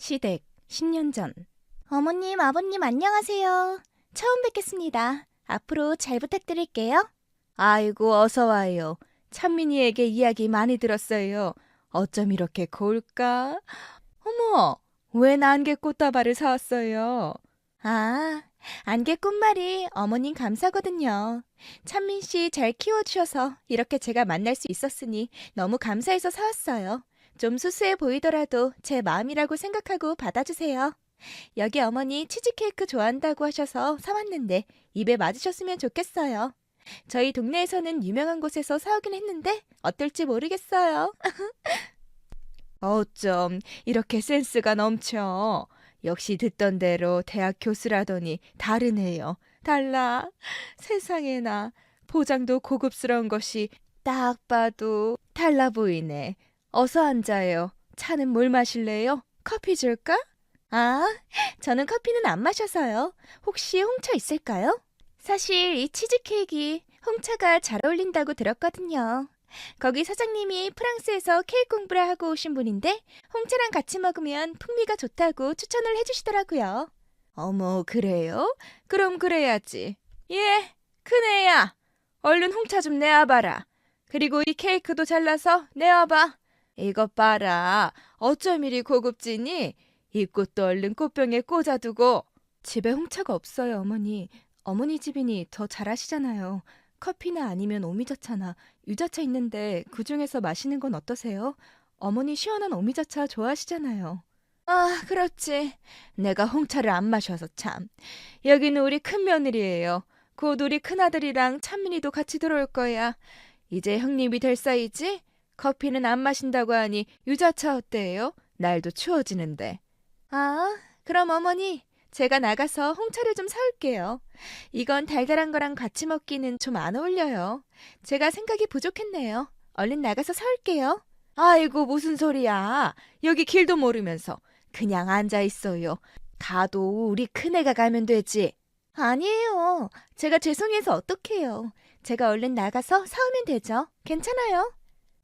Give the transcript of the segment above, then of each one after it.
시댁 10년 전. 어머님, 아버님 안녕하세요. 처음 뵙겠습니다. 앞으로 잘 부탁드릴게요. 아이고 어서 와요. 찬민이에게 이야기 많이 들었어요. 어쩜 이렇게 고울까? 어머, 웬 안개 꽃다발을 사왔어요? 아, 안개 꽃말이 어머님 감사거든요. 찬민 씨 잘 키워주셔서 이렇게 제가 만날 수 있었으니 너무 감사해서 사왔어요. 좀 수수해 보이더라도 제 마음이라고 생각하고 받아주세요. 여기 어머니 치즈케이크 좋아한다고 하셔서 사왔는데 입에 맞으셨으면 좋겠어요. 저희 동네에서는 유명한 곳에서 사오긴 했는데 어떨지 모르겠어요. 어쩜 이렇게 센스가 넘쳐. 역시 듣던 대로 대학 교수라더니 다르네요. 달라. 세상에나 포장도 고급스러운 것이 딱 봐도 달라 보이네. 어서 앉아요. 차는 뭘 마실래요? 커피 줄까? 아, 저는 커피는 안 마셔서요. 혹시 홍차 있을까요? 사실 이 치즈케이크 홍차가 잘 어울린다고 들었거든요. 거기 사장님이 프랑스에서 케이크 공부를 하고 오신 분인데 홍차랑 같이 먹으면 풍미가 좋다고 추천을 해주시더라고요. 어머, 그래요? 그럼 그래야지. 예, 큰애야. 얼른 홍차 좀 내와봐라. 그리고 이 케이크도 잘라서 내와봐. 이것 봐라. 어쩜 이리 고급지니? 이 꽃도 얼른 꽃병에 꽂아두고. 집에 홍차가 없어요, 어머니. 어머니 집이니 더 잘하시잖아요. 커피나 아니면 오미자차나 유자차 있는데 그중에서 마시는 건 어떠세요? 어머니 시원한 오미자차 좋아하시잖아요. 아, 그렇지. 내가 홍차를 안 마셔서 참. 여기는 우리 큰며느리예요. 곧 우리 큰아들이랑 찬민이도 같이 들어올 거야. 이제 형님이 될 사이지? 커피는 안 마신다고 하니 유자차 어때요? 날도 추워지는데. 아, 그럼 어머니, 제가 나가서 홍차를 좀 사올게요. 이건 달달한 거랑 같이 먹기는 좀 안 어울려요. 제가 생각이 부족했네요. 얼른 나가서 사올게요. 아이고, 무슨 소리야. 여기 길도 모르면서. 그냥 앉아 있어요. 가도 우리 큰애가 가면 되지. 아니에요. 제가 죄송해서 어떡해요. 제가 얼른 나가서 사오면 되죠. 괜찮아요?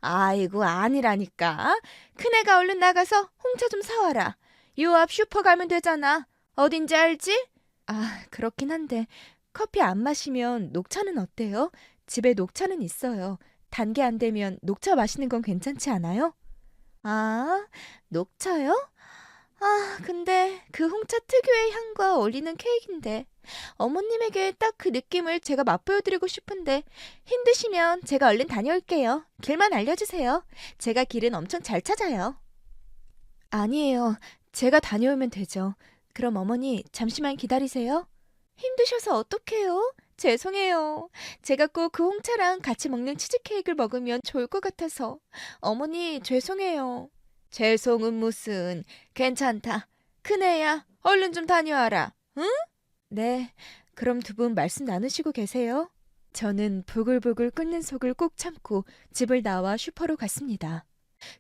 아이고, 아니라니까. 큰애가 얼른 나가서 홍차 좀 사와라. 요 앞 슈퍼 가면 되잖아. 어딘지 알지? 아, 그렇긴 한데 커피 안 마시면 녹차는 어때요? 집에 녹차는 있어요. 단 게 안 되면 녹차 마시는 건 괜찮지 않아요? 아, 녹차요? 아, 근데 그 홍차 특유의 향과 어울리는 케이크인데 어머님에게 딱 그 느낌을 제가 맛보여드리고 싶은데 힘드시면 제가 얼른 다녀올게요. 길만 알려주세요. 제가 길은 엄청 잘 찾아요. 아니에요. 제가 다녀오면 되죠. 그럼 어머니 잠시만 기다리세요. 힘드셔서 어떡해요? 죄송해요. 제가 꼭 그 홍차랑 같이 먹는 치즈케이크를 먹으면 좋을 것 같아서. 어머니, 죄송해요. 죄송은 무슨. 괜찮다. 큰애야, 얼른 좀 다녀와라. 응? 네, 그럼 두 분 말씀 나누시고 계세요. 저는 부글부글 끓는 속을 꾹 참고 집을 나와 슈퍼로 갔습니다.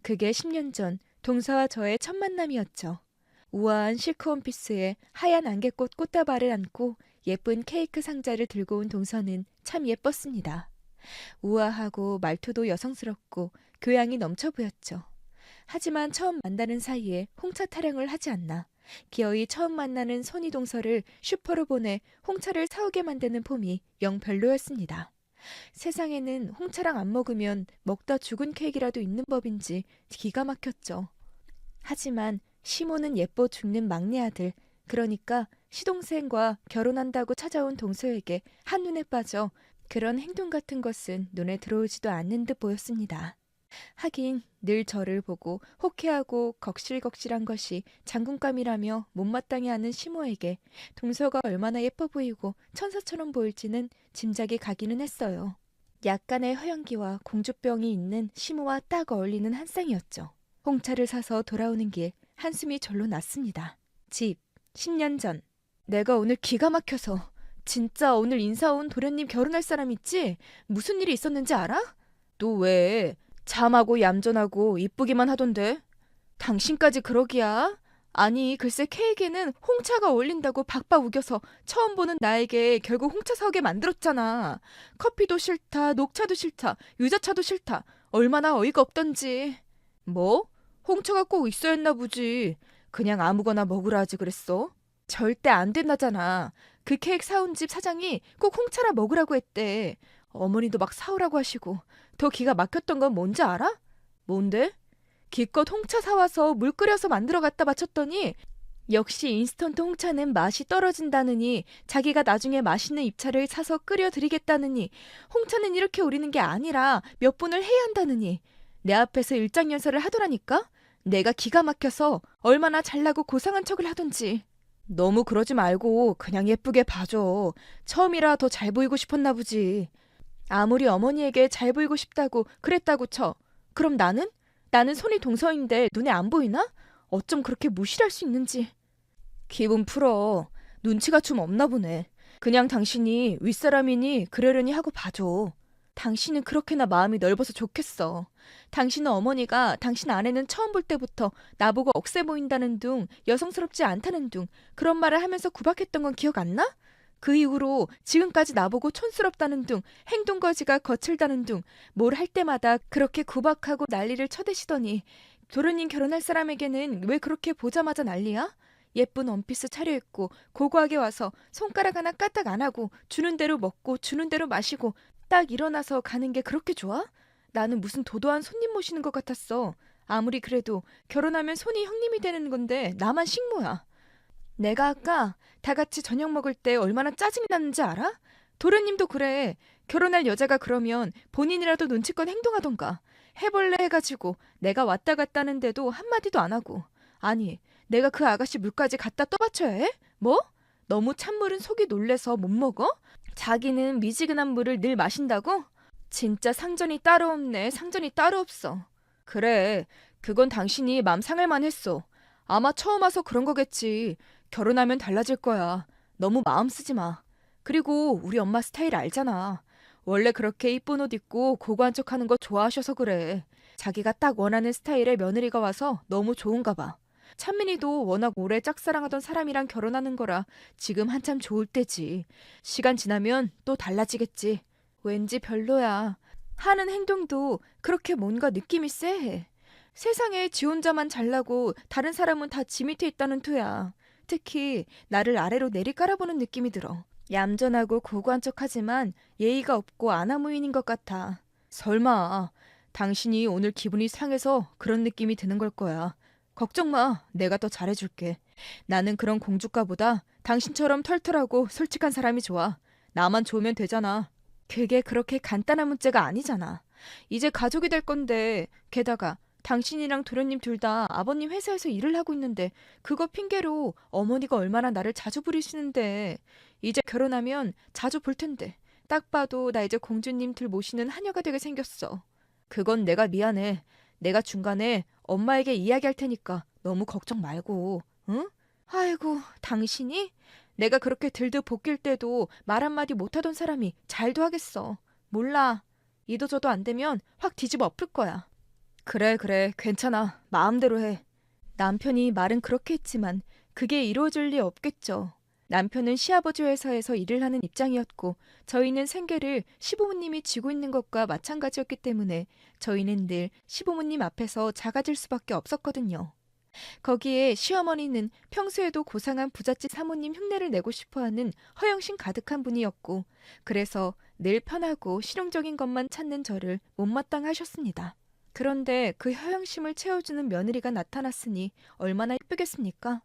그게 10년 전 동서와 저의 첫 만남이었죠. 우아한 실크 원피스에 하얀 안개꽃 꽃다발을 안고 예쁜 케이크 상자를 들고 온 동서는 참 예뻤습니다. 우아하고 말투도 여성스럽고 교양이 넘쳐 보였죠. 하지만 처음 만나는 사이에 홍차 타령을 하지 않나 기어이 처음 만나는 손이 동서를 슈퍼로 보내 홍차를 사오게 만드는 폼이 영 별로였습니다. 세상에는 홍차랑 안 먹으면 먹다 죽은 케이크라도 있는 법인지 기가 막혔죠. 하지만 시모는 예뻐 죽는 막내 아들, 그러니까 시동생과 결혼한다고 찾아온 동서에게 한눈에 빠져 그런 행동 같은 것은 눈에 들어오지도 않는 듯 보였습니다. 하긴 늘 저를 보고 호쾌하고 걱실걱실한 것이 장군감이라며 못마땅해 하는 시모에게 동서가 얼마나 예뻐 보이고 천사처럼 보일지는 짐작이 가기는 했어요. 약간의 허영기와 공주병이 있는 시모와 딱 어울리는 한 쌍이었죠. 홍차를 사서 돌아오는 길 한숨이 절로 났습니다. 집 10년 전. 내가 오늘 기가 막혀서 진짜 오늘 인사 온 도련님 결혼할 사람 있지? 무슨 일이 있었는지 알아? 너 왜? 잠하고 얌전하고 이쁘기만 하던데. 당신까지 그러기야? 아니 글쎄 케이크에는 홍차가 어울린다고 박박 우겨서 처음 보는 나에게 결국 홍차 사오게 만들었잖아. 커피도 싫다, 녹차도 싫다, 유자차도 싫다. 얼마나 어이가 없던지. 뭐? 홍차가 꼭 있어야 했나 보지. 그냥 아무거나 먹으라 하지 그랬어? 절대 안 된다잖아. 그 케이크 사온 집 사장이 꼭 홍차라 먹으라고 했대. 어머니도 막 사오라고 하시고. 더 기가 막혔던 건 뭔지 알아? 뭔데? 기껏 홍차 사와서 물 끓여서 만들어 갖다 바쳤더니 역시 인스턴트 홍차는 맛이 떨어진다느니 자기가 나중에 맛있는 잎차를 사서 끓여 드리겠다느니 홍차는 이렇게 우리는 게 아니라 몇 분을 해야 한다느니 내 앞에서 일장연설을 하더라니까? 내가 기가 막혀서 얼마나 잘나고 고상한 척을 하던지. 너무 그러지 말고 그냥 예쁘게 봐줘. 처음이라 더 잘 보이고 싶었나 보지. 아무리 어머니에게 잘 보이고 싶다고 그랬다고 쳐. 그럼 나는? 나는 손이 동서인데 눈에 안 보이나? 어쩜 그렇게 무시를 할 수 있는지. 기분 풀어. 눈치가 좀 없나 보네. 그냥 당신이 윗사람이니 그러려니 하고 봐줘. 당신은 그렇게나 마음이 넓어서 좋겠어. 당신은 어머니가 당신 아내는 처음 볼 때부터 나보고 억세 보인다는 둥, 여성스럽지 않다는 둥 그런 말을 하면서 구박했던 건 기억 안 나? 그 이후로 지금까지 나보고 촌스럽다는 둥, 행동거지가 거칠다는 둥, 뭘 할 때마다 그렇게 구박하고 난리를 쳐대시더니 도련님 결혼할 사람에게는 왜 그렇게 보자마자 난리야? 예쁜 원피스 차려입고 고고하게 와서 손가락 하나 까딱 안 하고 주는 대로 먹고 주는 대로 마시고 딱 일어나서 가는 게 그렇게 좋아? 나는 무슨 도도한 손님 모시는 것 같았어. 아무리 그래도 결혼하면 손이 형님이 되는 건데 나만 식모야. 내가 아까 다 같이 저녁 먹을 때 얼마나 짜증이 났는지 알아? 도련님도 그래. 결혼할 여자가 그러면 본인이라도 눈치껏 행동하던가. 해볼래 해가지고 내가 왔다 갔다 하는데도 한마디도 안 하고. 아니, 내가 그 아가씨 물까지 갖다 떠받쳐야 해? 뭐? 너무 찬물은 속이 놀래서 못 먹어? 자기는 미지근한 물을 늘 마신다고? 진짜 상전이 따로 없네. 상전이 따로 없어. 그래, 그건 당신이 맘 상할 만했어. 아마 처음 와서 그런 거겠지. 결혼하면 달라질 거야. 너무 마음 쓰지 마. 그리고 우리 엄마 스타일 알잖아. 원래 그렇게 이쁜 옷 입고 고고한 척하는 거 좋아하셔서 그래. 자기가 딱 원하는 스타일의 며느리가 와서 너무 좋은가 봐. 찬민이도 워낙 오래 짝사랑하던 사람이랑 결혼하는 거라 지금 한참 좋을 때지. 시간 지나면 또 달라지겠지. 왠지 별로야. 하는 행동도 그렇게 뭔가 느낌이 쎄해. 세상에 지 혼자만 잘나고 다른 사람은 다 지 밑에 있다는 투야. 특히 나를 아래로 내리 깔아보는 느낌이 들어. 얌전하고 고고한 척하지만 예의가 없고 아나무인인 것 같아. 설마 당신이 오늘 기분이 상해서 그런 느낌이 드는 걸 거야. 걱정 마. 내가 더 잘해줄게. 나는 그런 공주가보다 당신처럼 털털하고 솔직한 사람이 좋아. 나만 좋으면 되잖아. 그게 그렇게 간단한 문제가 아니잖아. 이제 가족이 될 건데 게다가 당신이랑 도련님 둘 다 아버님 회사에서 일을 하고 있는데 그거 핑계로 어머니가 얼마나 나를 자주 부리시는데 이제 결혼하면 자주 볼 텐데 딱 봐도 나 이제 공주님 둘 모시는 하녀가 되게 생겼어. 그건 내가 미안해. 내가 중간에 엄마에게 이야기할 테니까 너무 걱정 말고, 응? 아이고, 당신이? 내가 그렇게 들들 볶일 때도 말 한마디 못하던 사람이 잘도 하겠어. 몰라. 이도저도 안 되면 확 뒤집어 엎을 거야. 그래, 괜찮아. 마음대로 해. 남편이 말은 그렇게 했지만 그게 이루어질 리 없겠죠. 남편은 시아버지 회사에서 일을 하는 입장이었고 저희는 생계를 시부모님이 쥐고 있는 것과 마찬가지였기 때문에 저희는 늘 시부모님 앞에서 작아질 수밖에 없었거든요. 거기에 시어머니는 평소에도 고상한 부잣집 사모님 흉내를 내고 싶어하는 허영심 가득한 분이었고 그래서 늘 편하고 실용적인 것만 찾는 저를 못마땅하셨습니다. 그런데 그 허영심을 채워주는 며느리가 나타났으니 얼마나 예쁘겠습니까?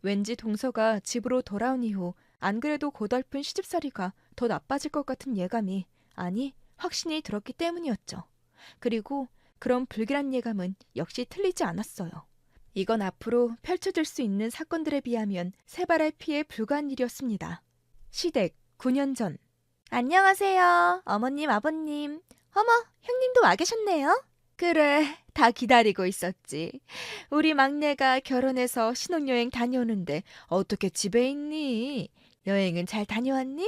왠지 동서가 집으로 돌아온 이후 안 그래도 고달픈 시집살이가 더 나빠질 것 같은 예감이 아니 확신이 들었기 때문이었죠. 그리고 그런 불길한 예감은 역시 틀리지 않았어요. 이건 앞으로 펼쳐질 수 있는 사건들에 비하면 세발의 피에 불과한 일이었습니다. 시댁 9년 전. 안녕하세요. 어머님, 아버님. 어머, 형님도 와 계셨네요. 그래, 다 기다리고 있었지. 우리 막내가 결혼해서 신혼여행 다녀오는데 어떻게 집에 있니? 여행은 잘 다녀왔니?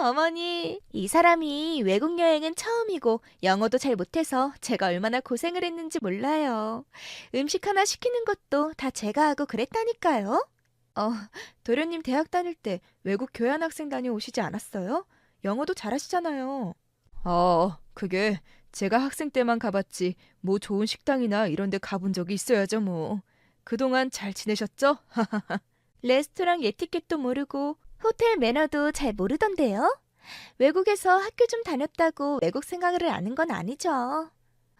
어머니, 이 사람이 외국 여행은 처음이고 영어도 잘 못해서 제가 얼마나 고생을 했는지 몰라요. 음식 하나 시키는 것도 다 제가 하고 그랬다니까요. 도련님 대학 다닐 때 외국 교환학생 다녀오시지 않았어요? 영어도 잘하시잖아요. 그게 제가 학생 때만 가봤지 뭐 좋은 식당이나 이런 데 가본 적이 있어야죠 뭐. 그동안 잘 지내셨죠? 레스토랑 에티켓도 모르고 호텔 매너도 잘 모르던데요? 외국에서 학교 좀 다녔다고 외국 생활을 아는 건 아니죠.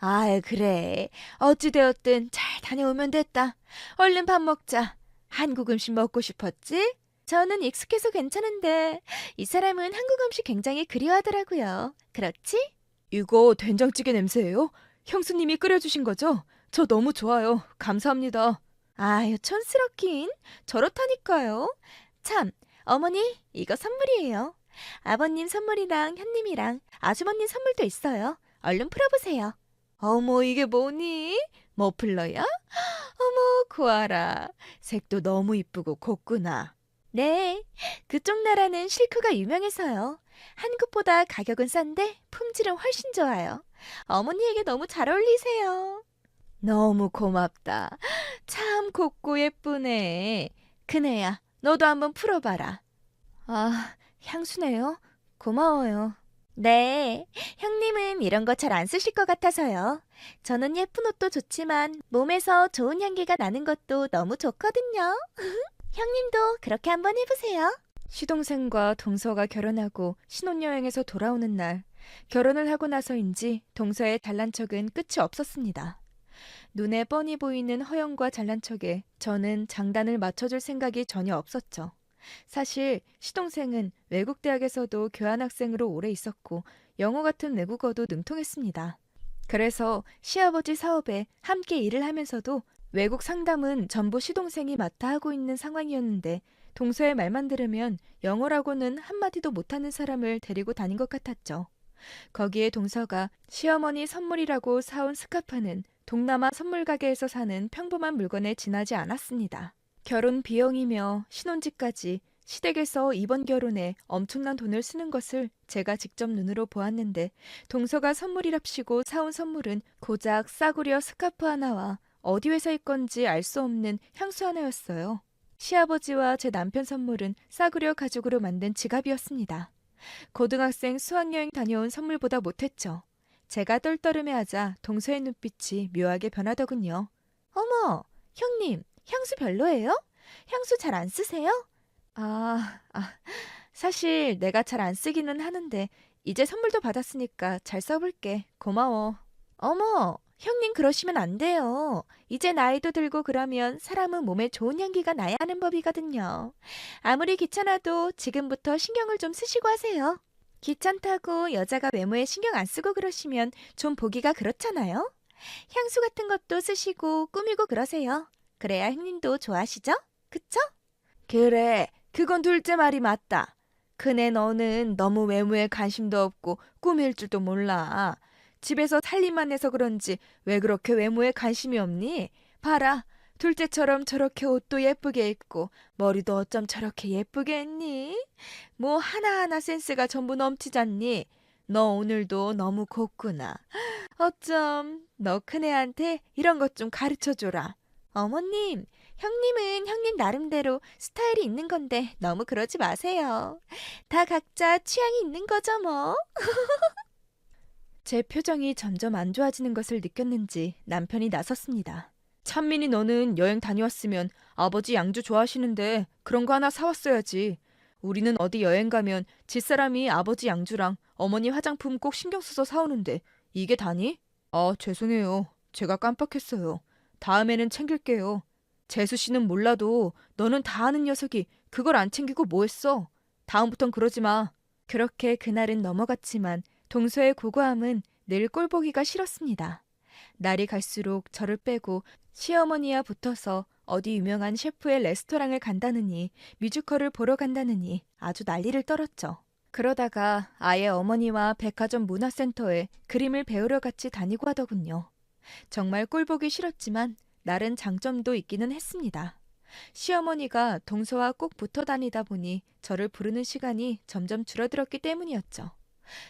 아이, 그래. 어찌되었든 잘 다녀오면 됐다. 얼른 밥 먹자. 한국 음식 먹고 싶었지? 저는 익숙해서 괜찮은데 이 사람은 한국 음식 굉장히 그리워하더라고요. 그렇지? 이거 된장찌개 냄새예요? 형수님이 끓여주신 거죠? 저 너무 좋아요. 감사합니다. 아유, 촌스럽긴. 저렇다니까요. 참, 어머니, 이거 선물이에요. 아버님 선물이랑 현님이랑 아주머님 선물도 있어요. 얼른 풀어보세요. 어머, 이게 뭐니? 머플러야? 어머, 고아라. 색도 너무 이쁘고 곱구나. 네, 그쪽 나라는 실크가 유명해서요. 한국보다 가격은 싼데 품질은 훨씬 좋아요. 어머니에게 너무 잘 어울리세요. 너무 고맙다. 참 곱고 예쁘네. 큰애야, 너도 한번 풀어봐라. 아, 향수네요. 고마워요. 네, 형님은 이런 거 잘 안 쓰실 것 같아서요. 저는 예쁜 옷도 좋지만 몸에서 좋은 향기가 나는 것도 너무 좋거든요. 형님도 그렇게 한번 해보세요. 시동생과 동서가 결혼하고 신혼여행에서 돌아오는 날, 결혼을 하고 나서인지 동서의 잘난 척은 끝이 없었습니다. 눈에 뻔히 보이는 허영과 잘난 척에 저는 장단을 맞춰줄 생각이 전혀 없었죠. 사실 시동생은 외국 대학에서도 교환학생으로 오래 있었고 영어 같은 외국어도 능통했습니다. 그래서 시아버지 사업에 함께 일을 하면서도 외국 상담은 전부 시동생이 맡아 하고 있는 상황이었는데 동서의 말만 들으면 영어라고는 한마디도 못하는 사람을 데리고 다닌 것 같았죠. 거기에 동서가 시어머니 선물이라고 사온 스카프는 동남아 선물 가게에서 사는 평범한 물건에 지나지 않았습니다. 결혼 비용이며 신혼집까지 시댁에서 이번 결혼에 엄청난 돈을 쓰는 것을 제가 직접 눈으로 보았는데 동서가 선물이랍시고 사온 선물은 고작 싸구려 스카프 하나와 어디 회사일 건지 알 수 없는 향수 하나였어요. 시아버지와 제 남편 선물은 싸구려 가죽으로 만든 지갑이었습니다. 고등학생 수학여행 다녀온 선물보다 못했죠. 제가 떨떠름해하자 동서의 눈빛이 묘하게 변하더군요. 어머, 형님, 향수 별로예요? 향수 잘 안 쓰세요? 아, 사실 내가 잘 안 쓰기는 하는데 이제 선물도 받았으니까 잘 써볼게. 고마워. 어머, 형님 그러시면 안 돼요. 이제 나이도 들고 그러면 사람은 몸에 좋은 향기가 나야 하는 법이거든요. 아무리 귀찮아도 지금부터 신경을 좀 쓰시고 하세요. 귀찮다고 여자가 외모에 신경 안 쓰고 그러시면 좀 보기가 그렇잖아요. 향수 같은 것도 쓰시고 꾸미고 그러세요. 그래야 형님도 좋아하시죠? 그쵸? 그래, 그건 둘째 말이 맞다. 큰애 너는 너무 외모에 관심도 없고 꾸밀 줄도 몰라. 집에서 살림만 해서 그런지 왜 그렇게 외모에 관심이 없니? 봐라, 둘째처럼 저렇게 옷도 예쁘게 입고 머리도 어쩜 저렇게 예쁘게 했니? 뭐 하나하나 센스가 전부 넘치잖니? 너 오늘도 너무 곱구나. 어쩜 너 큰애한테 이런 것 좀 가르쳐줘라. 어머님, 형님은 형님 나름대로 스타일이 있는 건데 너무 그러지 마세요. 다 각자 취향이 있는 거죠 뭐. 제 표정이 점점 안 좋아지는 것을 느꼈는지 남편이 나섰습니다. 찬민이 너는 여행 다녀왔으면 아버지 양주 좋아하시는데 그런 거 하나 사왔어야지. 우리는 어디 여행 가면 집사람이 아버지 양주랑 어머니 화장품 꼭 신경 써서 사오는데 이게 다니? 아, 죄송해요. 제가 깜빡했어요. 다음에는 챙길게요. 재수 씨는 몰라도 너는 다 아는 녀석이 그걸 안 챙기고 뭐 했어? 다음부턴 그러지 마. 그렇게 그날은 넘어갔지만 동서의 고고함은 늘 꼴보기가 싫었습니다. 날이 갈수록 저를 빼고 시어머니와 붙어서 어디 유명한 셰프의 레스토랑을 간다느니 뮤지컬을 보러 간다느니 아주 난리를 떨었죠. 그러다가 아예 어머니와 백화점 문화센터에 그림을 배우러 같이 다니고 하더군요. 정말 꼴보기 싫었지만 나른 장점도 있기는 했습니다. 시어머니가 동서와 꼭 붙어 다니다 보니 저를 부르는 시간이 점점 줄어들었기 때문이었죠.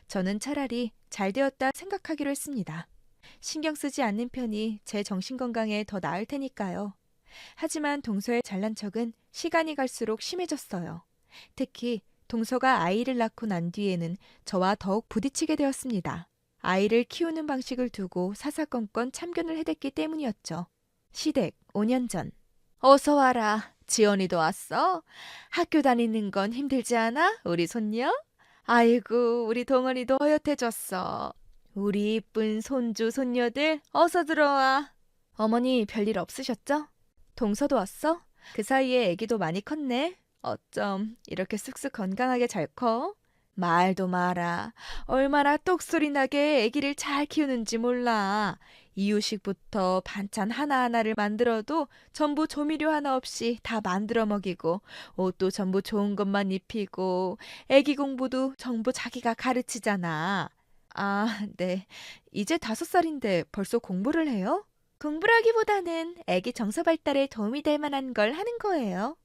저는 차라리 잘 되었다 생각하기로 했습니다. 신경 쓰지 않는 편이 제 정신건강에 더 나을 테니까요. 하지만 동서의 잘난 척은 시간이 갈수록 심해졌어요. 특히 동서가 아이를 낳고 난 뒤에는 저와 더욱 부딪히게 되었습니다. 아이를 키우는 방식을 두고 사사건건 참견을 해댔기 때문이었죠. 시댁 5년 전 어서 와라. 지연이도 왔어? 학교 다니는 건 힘들지 않아? 우리 손녀? 아이고, 우리 동원이도 허엿해졌어. 우리 이쁜 손주, 손녀들 어서 들어와. 어머니 별일 없으셨죠? 동서도 왔어? 그 사이에 아기도 많이 컸네. 어쩜 이렇게 쑥쑥 건강하게 잘 커? 말도 마라. 얼마나 똑소리 나게 아기를 잘 키우는지 몰라. 이유식부터 반찬 하나하나를 만들어도 전부 조미료 하나 없이 다 만들어 먹이고 옷도 전부 좋은 것만 입히고 아기 공부도 전부 자기가 가르치잖아. 아, 네. 이제 5살인데 벌써 공부를 해요? 공부라기보다는 아기 정서 발달에 도움이 될 만한 걸 하는 거예요.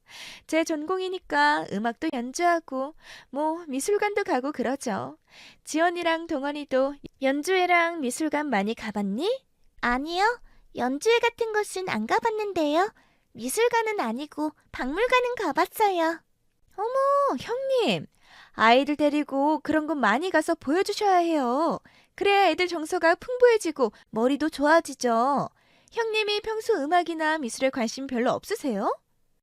제 전공이니까 음악도 연주하고 뭐 미술관도 가고 그러죠. 지연이랑 동원이도 연주회랑 미술관 많이 가봤니? 아니요. 연주회 같은 곳은 안 가봤는데요. 미술관은 아니고 박물관은 가봤어요. 형님, 아이들 데리고 그런 곳 많이 가서 보여주셔야 해요. 그래야 애들 정서가 풍부해지고 머리도 좋아지죠. 형님이 평소 음악이나 미술에 관심 별로 없으세요?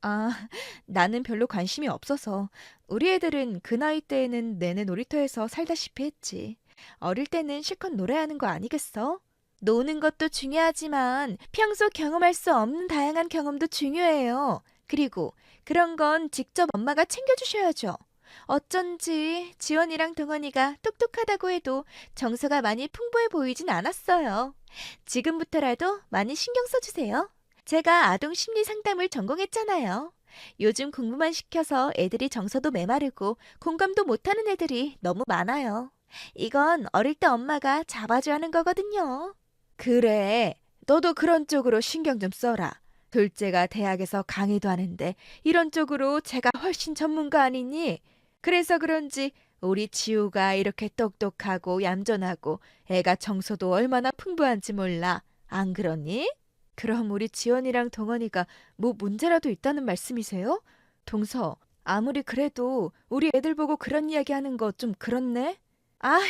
아, 나는 별로 관심이 없어서. 우리 애들은 그 나이 때에는 내내 놀이터에서 살다시피 했지. 어릴 때는 실컷 노래하는 거 아니겠어? 노는 것도 중요하지만 평소 경험할 수 없는 다양한 경험도 중요해요. 그리고 그런 건 직접 엄마가 챙겨주셔야죠. 어쩐지 지원이랑 동원이가 똑똑하다고 해도 정서가 많이 풍부해 보이진 않았어요. 지금부터라도 많이 신경 써주세요. 제가 아동 심리 상담을 전공했잖아요. 요즘 공부만 시켜서 애들이 정서도 메마르고 공감도 못하는 애들이 너무 많아요. 이건 어릴 때 엄마가 잡아줘야 하는 거거든요. 그래, 너도 그런 쪽으로 신경 좀 써라. 둘째가 대학에서 강의도 하는데 이런 쪽으로 제가 훨씬 전문가 아니니? 그래서 그런지 우리 지우가 이렇게 똑똑하고 얌전하고 애가 정서도 얼마나 풍부한지 몰라. 안 그러니? 그럼 우리 지원이랑 동원이가 뭐 문제라도 있다는 말씀이세요? 동서, 아무리 그래도 우리 애들 보고 그런 이야기 하는 거 좀 그렇네? 아휴,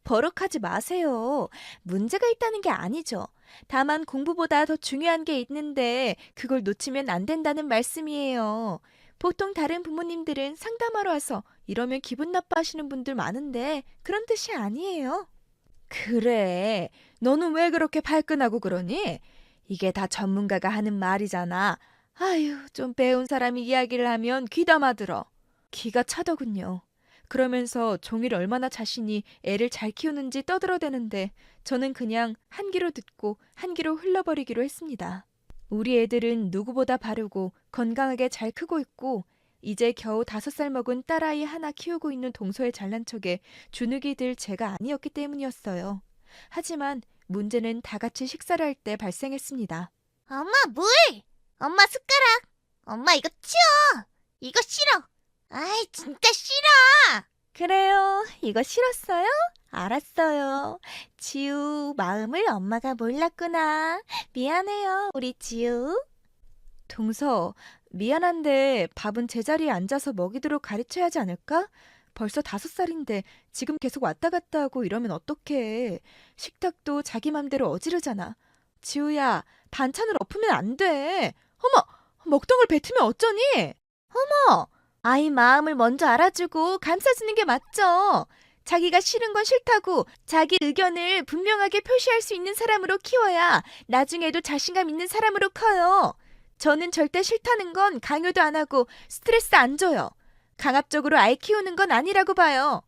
버럭하지 마세요. 문제가 있다는 게 아니죠. 다만 공부보다 더 중요한 게 있는데 그걸 놓치면 안 된다는 말씀이에요. 보통 다른 부모님들은 상담하러 와서 이러면 기분 나빠하시는 분들 많은데 그런 뜻이 아니에요. 그래, 너는 왜 그렇게 발끈하고 그러니? 이게 다 전문가가 하는 말이잖아. 아유, 좀 배운 사람이 이야기를 하면 귀담아 들어. 기가 차더군요. 그러면서 종일 얼마나 자신이 애를 잘 키우는지 떠들어대는데 저는 그냥 한 귀로 듣고 한 귀로 흘러버리기로 했습니다. 우리 애들은 누구보다 바르고 건강하게 잘 크고 있고 이제 겨우 5살 먹은 딸아이 하나 키우고 있는 동서의 잘난 척에 주눅이 들 제가 아니었기 때문이었어요. 하지만 문제는 다 같이 식사를 할 때 발생했습니다. 엄마, 물! 엄마, 숟가락! 엄마, 이거 치워! 이거 싫어! 아이, 진짜 싫어! 그래요. 이거 싫었어요? 알았어요. 지우, 마음을 엄마가 몰랐구나. 미안해요, 우리 지우. 동서, 미안한데 밥은 제자리에 앉아서 먹이도록 가르쳐야 하지 않을까? 벌써 5살인데 지금 계속 왔다 갔다 하고 이러면 어떡해. 식탁도 자기 맘대로 어지르잖아. 지우야, 반찬을 엎으면 안 돼. 어머, 먹던 걸 뱉으면 어쩌니? 어머, 아이 마음을 먼저 알아주고 감싸주는 게 맞죠. 자기가 싫은 건 싫다고 자기 의견을 분명하게 표시할 수 있는 사람으로 키워야 나중에도 자신감 있는 사람으로 커요. 저는 절대 싫다는 건 강요도 안 하고 스트레스 안 줘요. 강압적으로 아이 키우는 건 아니라고 봐요.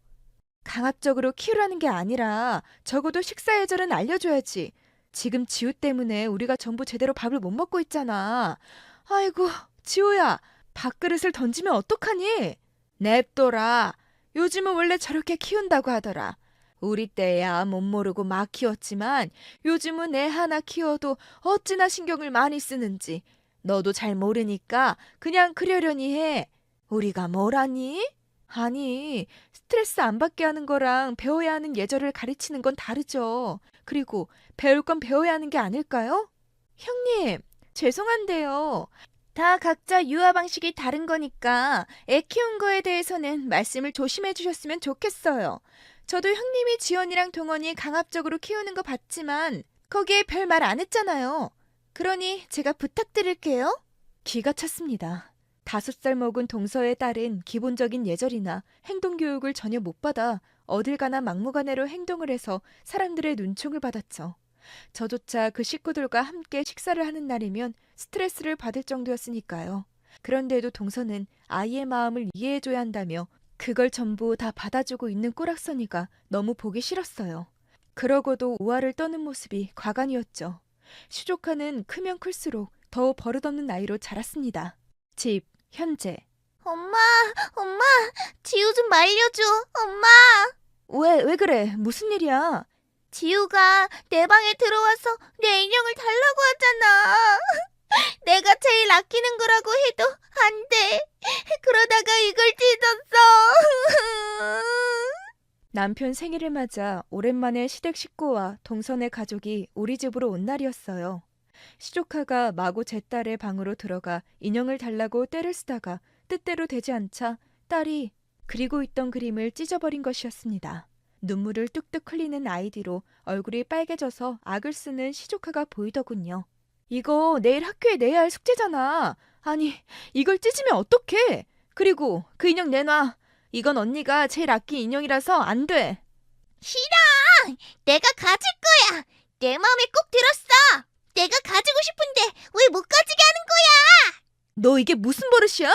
강압적으로 키우라는 게 아니라 적어도 식사 예절은 알려줘야지. 지금 지우 때문에 우리가 전부 제대로 밥을 못 먹고 있잖아. 아이고, 지우야, 밥그릇을 던지면 어떡하니? 냅둬라. 요즘은 원래 저렇게 키운다고 하더라. 우리 때야 못 모르고 막 키웠지만 요즘은 애 하나 키워도 어찌나 신경을 많이 쓰는지. 너도 잘 모르니까 그냥 그러려니 해. 우리가 뭘 아니? 아니, 스트레스 안 받게 하는 거랑 배워야 하는 예절을 가르치는 건 다르죠. 그리고 배울 건 배워야 하는 게 아닐까요? 형님, 죄송한데요. 다 각자 유아 방식이 다른 거니까 애 키운 거에 대해서는 말씀을 조심해 주셨으면 좋겠어요. 저도 형님이 지원이랑 동원이 강압적으로 키우는 거 봤지만 거기에 별 말 안 했잖아요. 그러니 제가 부탁드릴게요. 기가 찼습니다. 5살 먹은 동서의 딸은 기본적인 예절이나 행동 교육을 전혀 못 받아 어딜 가나 막무가내로 행동을 해서 사람들의 눈총을 받았죠. 저조차 그 식구들과 함께 식사를 하는 날이면 스트레스를 받을 정도였으니까요. 그런데도 동서는 아이의 마음을 이해해줘야 한다며 그걸 전부 다 받아주고 있는 꼬락서니가 너무 보기 싫었어요. 그러고도 우아를 떠는 모습이 과간이었죠. 시조카는 크면 클수록 더 버릇없는 나이로 자랐습니다. 집, 현재. 엄마, 엄마, 지우 좀 말려줘. 엄마. 왜 그래? 무슨 일이야? 지우가 내 방에 들어와서 내 인형을 달라고 하잖아. 내가 제일 아끼는 거라고 해도 안 돼. 그러다가 이걸 찢었어. 남편 생일을 맞아 오랜만에 시댁 식구와 동선의 가족이 우리 집으로 온 날이었어요. 시조카가 마구 제 딸의 방으로 들어가 인형을 달라고 떼를 쓰다가 뜻대로 되지 않자 딸이 그리고 있던 그림을 찢어버린 것이었습니다. 눈물을 뚝뚝 흘리는 아이디로 얼굴이 빨개져서 악을 쓰는 시조카가 보이더군요. 이거 내일 학교에 내야 할 숙제잖아. 아니, 이걸 찢으면 어떡해? 그리고 그 인형 내놔. 이건 언니가 제일 아낀 인형이라서 안 돼. 싫어. 내가 가질 거야. 내 마음에 꼭 들었어. 내가 가지고 싶은데 왜 못 가지게 하는 거야? 너 이게 무슨 버릇이야?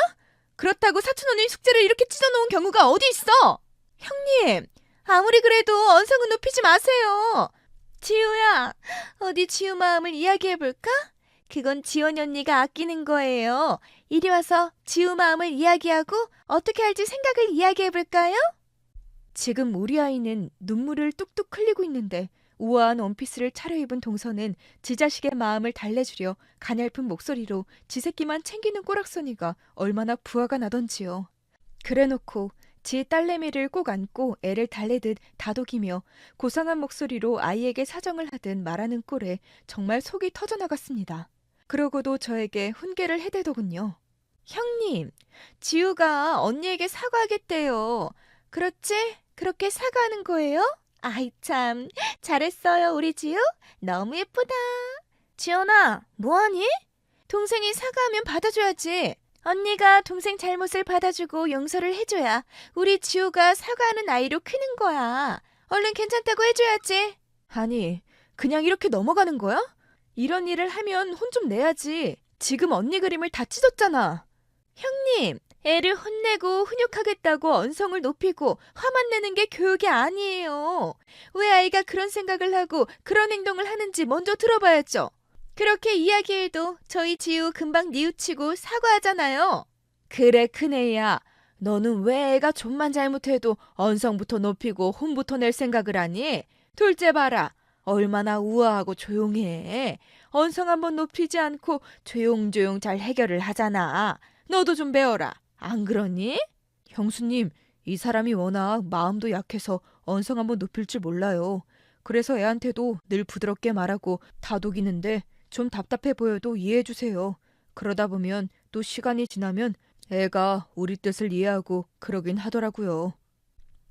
그렇다고 사촌 언니 숙제를 이렇게 찢어놓은 경우가 어디 있어? 형님, 아무리 그래도 언성은 높이지 마세요. 지우야, 어디 지우 마음을 이야기해볼까? 그건 지원이 언니가 아끼는 거예요. 이리 와서 지우 마음을 이야기하고 어떻게 할지 생각을 이야기해볼까요? 지금 우리 아이는 눈물을 뚝뚝 흘리고 있는데 우아한 원피스를 차려입은 동서는 지 자식의 마음을 달래주려 가냘픈 목소리로 지 새끼만 챙기는 꼬락서니가 얼마나 부하가 나던지요. 그래놓고 지 딸내미를 꼭 안고 애를 달래듯 다독이며 고상한 목소리로 아이에게 사정을 하듯 말하는 꼴에 정말 속이 터져나갔습니다. 그러고도 저에게 훈계를 해대더군요. 형님, 지우가 언니에게 사과하겠대요. 그렇지? 그렇게 사과하는 거예요? 아이 참, 잘했어요 우리 지우. 너무 예쁘다. 지연아, 뭐하니? 동생이 사과하면 받아줘야지. 언니가 동생 잘못을 받아주고 용서를 해줘야 우리 지우가 사과하는 아이로 크는 거야. 얼른 괜찮다고 해줘야지. 아니, 그냥 이렇게 넘어가는 거야? 이런 일을 하면 혼 좀 내야지. 지금 언니 그림을 다 찢었잖아. 형님, 애를 혼내고 훈육하겠다고 언성을 높이고 화만 내는 게 교육이 아니에요. 왜 아이가 그런 생각을 하고 그런 행동을 하는지 먼저 들어봐야죠. 그렇게 이야기해도 저희 지우 금방 뉘우치고 사과하잖아요. 그래 큰애야. 너는 왜 애가 좀만 잘못해도 언성부터 높이고 혼부터 낼 생각을 하니? 둘째 봐라. 얼마나 우아하고 조용해. 언성 한번 높이지 않고 조용조용 잘 해결을 하잖아. 너도 좀 배워라. 안 그러니? 형수님, 이 사람이 워낙 마음도 약해서 언성 한번 높일 줄 몰라요. 그래서 애한테도 늘 부드럽게 말하고 다독이는데 좀 답답해 보여도 이해해 주세요. 그러다 보면 또 시간이 지나면 애가 우리 뜻을 이해하고 그러긴 하더라고요.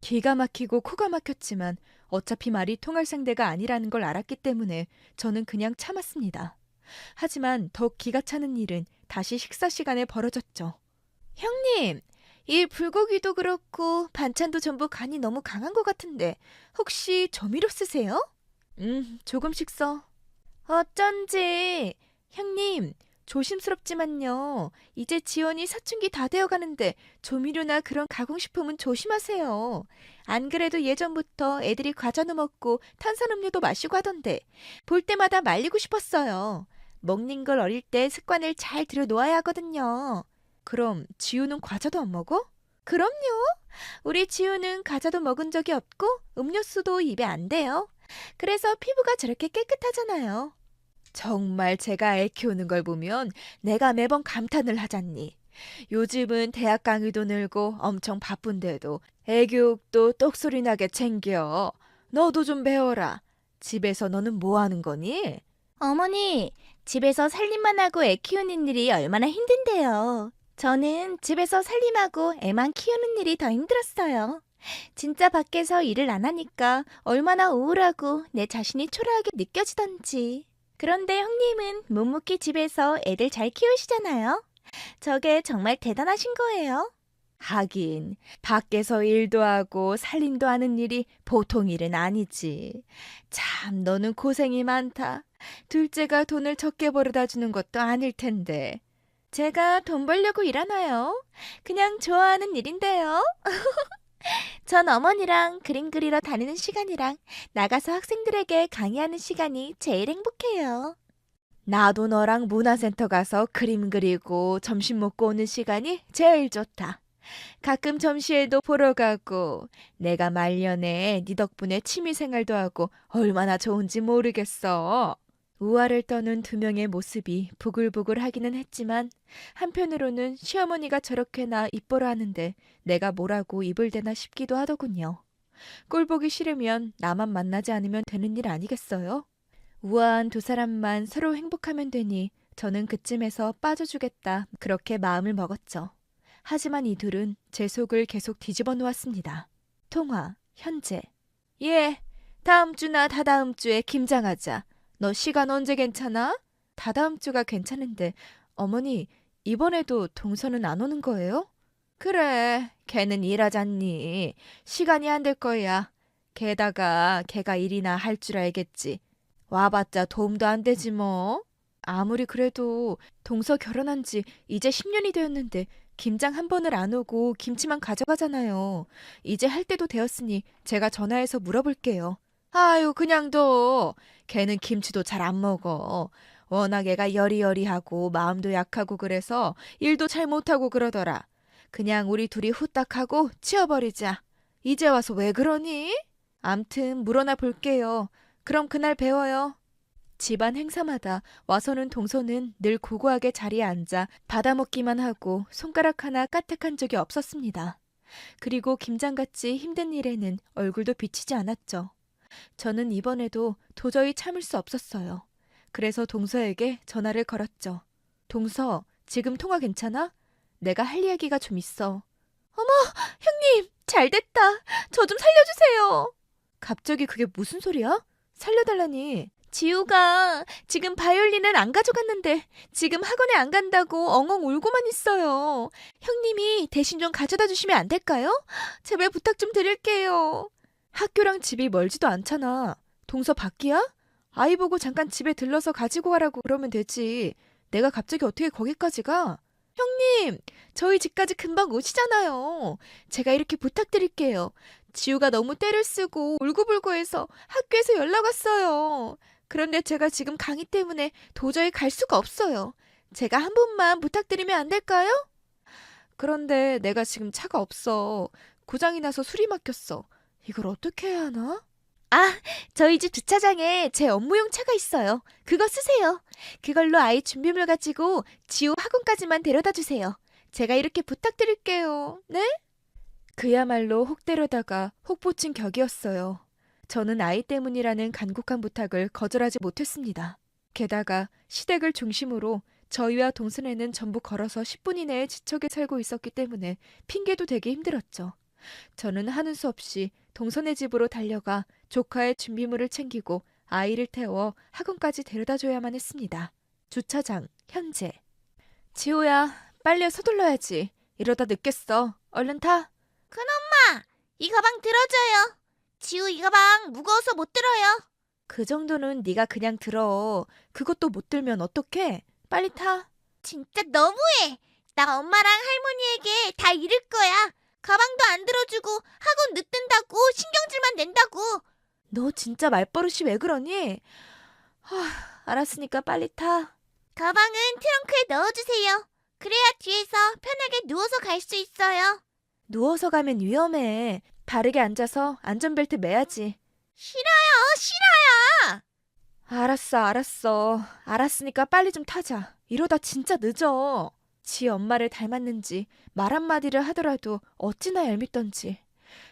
기가 막히고 코가 막혔지만 어차피 말이 통할 상대가 아니라는 걸 알았기 때문에 저는 그냥 참았습니다. 하지만 더 기가 차는 일은 다시 식사 시간에 벌어졌죠. 형님, 이 불고기도 그렇고 반찬도 전부 간이 너무 강한 것 같은데 혹시 조미료 쓰세요? 조금씩 써. 어쩐지. 형님, 조심스럽지만요. 이제 지원이 사춘기 다 되어가는데 조미료나 그런 가공식품은 조심하세요. 안 그래도 예전부터 애들이 과자도 먹고 탄산음료도 마시고 하던데 볼 때마다 말리고 싶었어요. 먹는 걸 어릴 때 습관을 잘 들여놓아야 하거든요. 그럼 지우는 과자도 안 먹어? 그럼요. 우리 지우는 과자도 먹은 적이 없고 음료수도 입에 안 대요. 그래서 피부가 저렇게 깨끗하잖아요. 정말 제가 애 키우는 걸 보면 내가 매번 감탄을 하잖니. 요즘은 대학 강의도 늘고 엄청 바쁜데도 애 교육도 똑소리 나게 챙겨. 너도 좀 배워라. 집에서 너는 뭐 하는 거니? 어머니, 집에서 살림만 하고 애 키우는 일이 얼마나 힘든데요. 저는 집에서 살림하고 애만 키우는 일이 더 힘들었어요. 진짜 밖에서 일을 안 하니까 얼마나 우울하고 내 자신이 초라하게 느껴지던지. 그런데 형님은 묵묵히 집에서 애들 잘 키우시잖아요. 저게 정말 대단하신 거예요. 하긴, 밖에서 일도 하고 살림도 하는 일이 보통 일은 아니지. 참, 너는 고생이 많다. 둘째가 돈을 적게 벌어다 주는 것도 아닐 텐데. 제가 돈 벌려고 일하나요? 그냥 좋아하는 일인데요. 전 어머니랑 그림 그리러 다니는 시간이랑 나가서 학생들에게 강의하는 시간이 제일 행복해요. 나도 너랑 문화센터 가서 그림 그리고 점심 먹고 오는 시간이 제일 좋다. 가끔 점심에도 보러 가고 내가 말년에 네 덕분에 취미생활도 하고 얼마나 좋은지 모르겠어. 우화를 떠는 두 명의 모습이 부글부글하기는 했지만 한편으로는 시어머니가 저렇게나 이뻐라 하는데 내가 뭐라고 입을 대나 싶기도 하더군요. 꼴 보기 싫으면 나만 만나지 않으면 되는 일 아니겠어요? 우아한 두 사람만 서로 행복하면 되니 저는 그쯤에서 빠져주겠다 그렇게 마음을 먹었죠. 하지만 이 둘은 제 속을 계속 뒤집어 놓았습니다. 통화, 현재. 예, 다음 주나 다다음 주에 김장하자. 너 시간 언제 괜찮아? 다다음 주가 괜찮은데 어머니 이번에도 동서는 안 오는 거예요? 그래, 걔는 일하잖니. 시간이 안 될 거야. 게다가 걔가 일이나 할 줄 알겠지. 와봤자 도움도 안 되지 뭐. 아무리 그래도 동서 결혼한 지 이제 10년이 되었는데 김장 한 번을 안 오고 김치만 가져가잖아요. 이제 할 때도 되었으니 제가 전화해서 물어볼게요. 아유, 그냥 둬. 걔는 김치도 잘 안 먹어. 워낙 애가 여리여리하고 마음도 약하고 그래서 일도 잘 못하고 그러더라. 그냥 우리 둘이 후딱 하고 치워버리자. 이제 와서 왜 그러니? 암튼 물어나 볼게요. 그럼 그날 배워요. 집안 행사마다 와서는 동서는 늘 고고하게 자리에 앉아 받아먹기만 하고 손가락 하나 까딱한 적이 없었습니다. 그리고 김장같이 힘든 일에는 얼굴도 비치지 않았죠. 저는 이번에도 도저히 참을 수 없었어요. 그래서 동서에게 전화를 걸었죠. 동서, 지금 통화 괜찮아? 내가 할 이야기가 좀 있어. 어머, 형님, 잘됐다. 저 좀 살려주세요. 갑자기 그게 무슨 소리야? 살려달라니. 지우가 지금 바이올린을 안 가져갔는데 지금 학원에 안 간다고 엉엉 울고만 있어요. 형님이 대신 좀 가져다 주시면 안 될까요? 제발 부탁 좀 드릴게요. 학교랑 집이 멀지도 않잖아. 동서 밖이야? 아이 보고 잠깐 집에 들러서 가지고 가라고 그러면 되지. 내가 갑자기 어떻게 거기까지 가? 형님, 저희 집까지 금방 오시잖아요. 제가 이렇게 부탁드릴게요. 지우가 너무 떼를 쓰고 울고불고해서 학교에서 연락 왔어요. 그런데 제가 지금 강의 때문에 도저히 갈 수가 없어요. 제가 한 번만 부탁드리면 안 될까요? 그런데 내가 지금 차가 없어. 고장이 나서 술이 막혔어. 이걸 어떻게 해야 하나? 아, 저희 집 주차장에 제 업무용 차가 있어요. 그거 쓰세요. 그걸로 아이 준비물 가지고 지우 학원까지만 데려다 주세요. 제가 이렇게 부탁드릴게요. 네? 그야말로 혹 때려다가 혹 붙인 격이었어요. 저는 아이 때문이라는 간곡한 부탁을 거절하지 못했습니다. 게다가 시댁을 중심으로 저희와 동선에는 전부 걸어서 10분 이내에 지척에 살고 있었기 때문에 핑계도 되기 힘들었죠. 저는 하는 수 없이 동선의 집으로 달려가 조카의 준비물을 챙기고 아이를 태워 학원까지 데려다줘야만 했습니다. 주차장, 현재. 지호야, 빨리 서둘러야지. 이러다 늦겠어. 얼른 타. 큰엄마, 이 가방 들어줘요. 지우 이 가방 무거워서 못 들어요. 그 정도는 네가 그냥 들어. 그것도 못 들면 어떡해? 빨리 타. 진짜 너무해. 나 엄마랑 할머니에게 다 이를 거야. 가방도 안 들어주고 학원 늦는다고 신경질만 낸다고. 너 진짜 말버릇이 왜 그러니? 알았으니까 빨리 타. 가방은 트렁크에 넣어주세요. 그래야 뒤에서 편하게 누워서 갈 수 있어요. 누워서 가면 위험해. 바르게 앉아서 안전벨트 매야지. 싫어요. 알았어. 알았으니까 빨리 좀 타자. 이러다 진짜 늦어. 지 엄마를 닮았는지 말 한마디를 하더라도 어찌나 얄밉던지.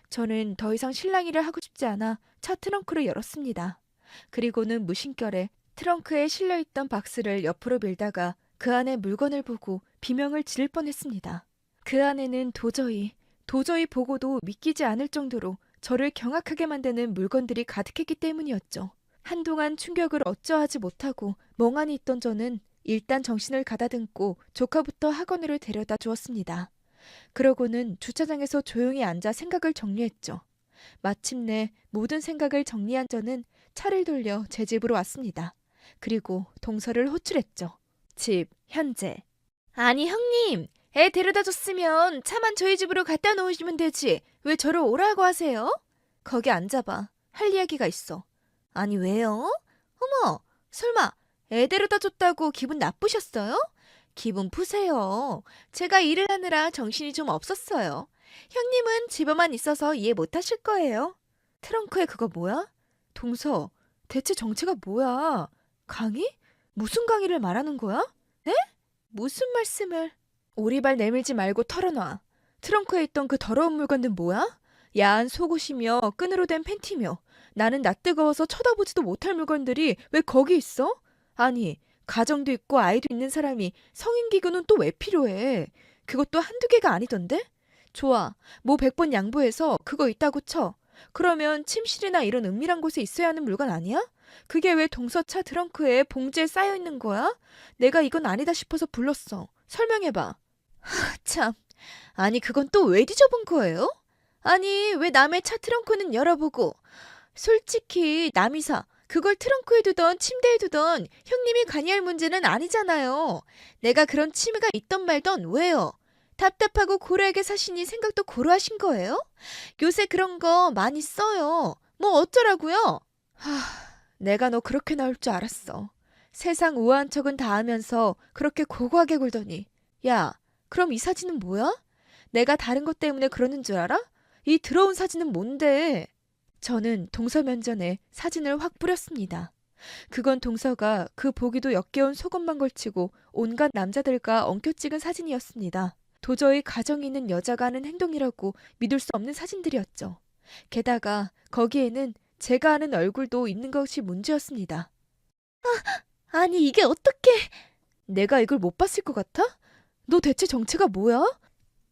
저는 더 이상 실랑 일을 하고 싶지 않아 차 트렁크를 열었습니다. 그리고는 무심결에 트렁크에 실려있던 박스를 옆으로 밀다가 그 안에 물건을 보고 비명을 지를 뻔했습니다. 그 안에는 도저히 보고도 믿기지 않을 정도로 저를 경악하게 만드는 물건들이 가득했기 때문이었죠. 한동안 충격을 어쩌하지 못하고 멍하니 있던 저는 일단 정신을 가다듬고 조카부터 학원으로 데려다 주었습니다. 그러고는 주차장에서 조용히 앉아 생각을 정리했죠. 마침내 모든 생각을 정리한 저는 차를 돌려 제 집으로 왔습니다. 그리고 동서를 호출했죠. 집, 현재. 아니 형님, 애 데려다 줬으면 차만 저희 집으로 갖다 놓으시면 되지. 왜 저를 오라고 하세요? 거기 앉아봐. 할 이야기가 있어. 아니 왜요? 어머, 설마 애 데려다 줬다고 기분 나쁘셨어요? 기분 푸세요. 제가 일을 하느라 정신이 좀 없었어요. 형님은 집에만 있어서 이해 못하실 거예요. 트렁크에 그거 뭐야? 동서, 대체 정체가 뭐야? 강의? 무슨 강의를 말하는 거야? 에? 무슨 말씀을? 오리발 내밀지 말고 털어놔. 트렁크에 있던 그 더러운 물건은 뭐야? 야한 속옷이며 끈으로 된 팬티며 나는 낯뜨거워서 쳐다보지도 못할 물건들이 왜 거기 있어? 아니, 가정도 있고 아이도 있는 사람이 성인기구는 또 왜 필요해? 그것도 한두 개가 아니던데? 좋아, 뭐 100번 양보해서 그거 있다고 쳐. 그러면 침실이나 이런 은밀한 곳에 있어야 하는 물건 아니야? 그게 왜 동서차 트렁크에 봉지에 쌓여 있는 거야? 내가 이건 아니다 싶어서 불렀어. 설명해봐. 참, 아니 그건 또 왜 뒤져본 거예요? 아니 왜 남의 차 트렁크는 열어보고 솔직히 남이사 그걸 트렁크에 두던 침대에 두던 형님이 관여할 문제는 아니잖아요. 내가 그런 취미가 있던 말던 왜요? 답답하고 고루하게 사시니 생각도 고루하신 거예요? 요새 그런 거 많이 써요. 뭐 어쩌라고요? 내가 너 그렇게 나올 줄 알았어. 세상 우아한 척은 다 하면서 그렇게 고고하게 굴더니. 야, 그럼 이 사진은 뭐야? 내가 다른 것 때문에 그러는 줄 알아? 이 더러운 사진은 뭔데? 저는 동서 면전에 사진을 확 뿌렸습니다. 그건 동서가 그 보기도 역겨운 속옷만 걸치고 온갖 남자들과 엉켜 찍은 사진이었습니다. 도저히 가정이 있는 여자가 하는 행동이라고 믿을 수 없는 사진들이었죠. 게다가 거기에는 제가 아는 얼굴도 있는 것이 문제였습니다. 아니 이게 어떻게... 내가 이걸 못 봤을 것 같아? 너 대체 정체가 뭐야?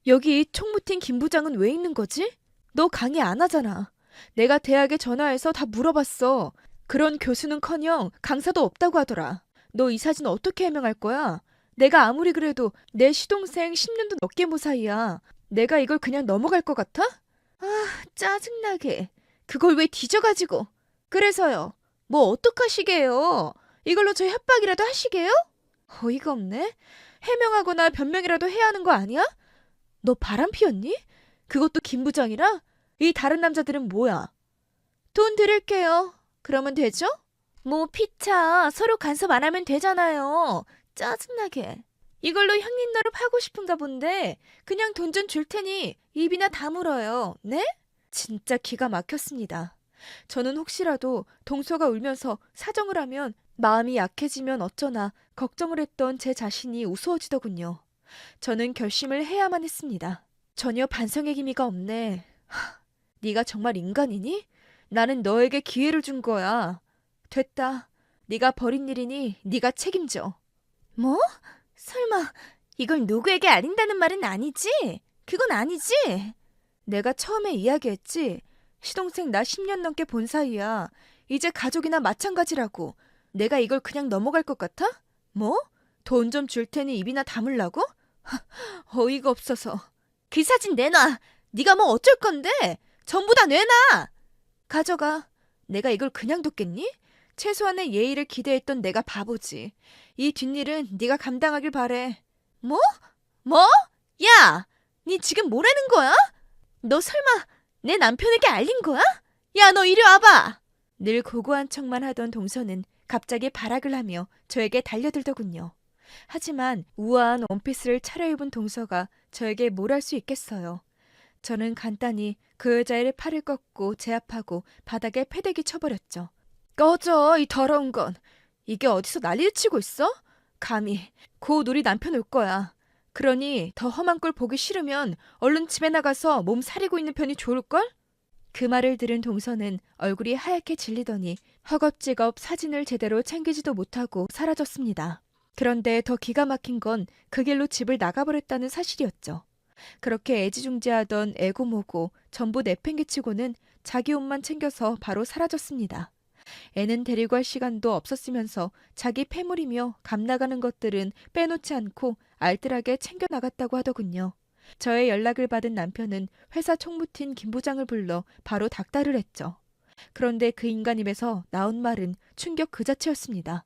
여기 총무팀 김 부장은 왜 있는 거지? 너 강의 안 하잖아. 내가 대학에 전화해서 다 물어봤어. 그런 교수는커녕 강사도 없다고 하더라. 너 이 사진 어떻게 해명할 거야? 내가 아무리 그래도 내 시동생 10년도 넘게 모사이야. 내가 이걸 그냥 넘어갈 것 같아? 짜증나게. 그걸 왜 뒤져가지고. 그래서요. 뭐 어떡하시게요? 이걸로 저 협박이라도 하시게요? 어이가 없네. 해명하거나 변명이라도 해야 하는 거 아니야? 너 바람 피웠니? 그것도 김 부장이라? 이 다른 남자들은 뭐야? 돈 드릴게요. 그러면 되죠? 뭐 피차 서로 간섭 안 하면 되잖아요. 짜증나게. 이걸로 형님 노릇 하고 싶은가 본데 그냥 돈 좀 줄 테니 입이나 다물어요. 네? 진짜 기가 막혔습니다. 저는 혹시라도 동서가 울면서 사정을 하면 마음이 약해지면 어쩌나 걱정을 했던 제 자신이 우스워지더군요. 저는 결심을 해야만 했습니다. 전혀 반성의 기미가 없네. 네가 정말 인간이니? 나는 너에게 기회를 준 거야. 됐다. 네가 벌인 일이니 네가 책임져. 뭐? 설마 이걸 누구에게 알린다는 말은 아니지? 그건 아니지? 내가 처음에 이야기했지. 시동생 나 10년 넘게 본 사이야. 이제 가족이나 마찬가지라고. 내가 이걸 그냥 넘어갈 것 같아? 뭐? 돈 좀 줄 테니 입이나 다물라고? 어이가 없어서. 그 사진 내놔. 네가 뭐 어쩔 건데? 전부 다 내놔. 가져가. 내가 이걸 그냥 뒀겠니? 최소한의 예의를 기대했던 내가 바보지. 이 뒷일은 네가 감당하길 바래. 뭐? 뭐? 야! 네 지금 뭐라는 거야? 너 설마 내 남편에게 알린 거야? 야, 너 이리 와봐. 늘 고고한 척만 하던 동서는 갑자기 발악을 하며 저에게 달려들더군요. 하지만 우아한 원피스를 차려입은 동서가 저에게 뭘 할 수 있겠어요. 저는 간단히 그 여자의 팔을 꺾고 제압하고 바닥에 패대기 쳐버렸죠. 꺼져, 이 더러운 건. 이게 어디서 난리를 치고 있어? 감히 곧 우리 남편 올 거야. 그러니 더 험한 꼴 보기 싫으면 얼른 집에 나가서 몸 사리고 있는 편이 좋을걸? 그 말을 들은 동서는 얼굴이 하얗게 질리더니 허겁지겁 사진을 제대로 챙기지도 못하고 사라졌습니다. 그런데 더 기가 막힌 건 그 길로 집을 나가버렸다는 사실이었죠. 그렇게 애지중지하던 애고모고 전부 내팽개치고는 자기 옷만 챙겨서 바로 사라졌습니다. 애는 데리고 할 시간도 없었으면서 자기 패물이며 값나가는 것들은 빼놓지 않고 알뜰하게 챙겨나갔다고 하더군요. 저의 연락을 받은 남편은 회사 총무팀 김 부장을 불러 바로 닥달을 했죠. 그런데 그 인간 입에서 나온 말은 충격 그 자체였습니다.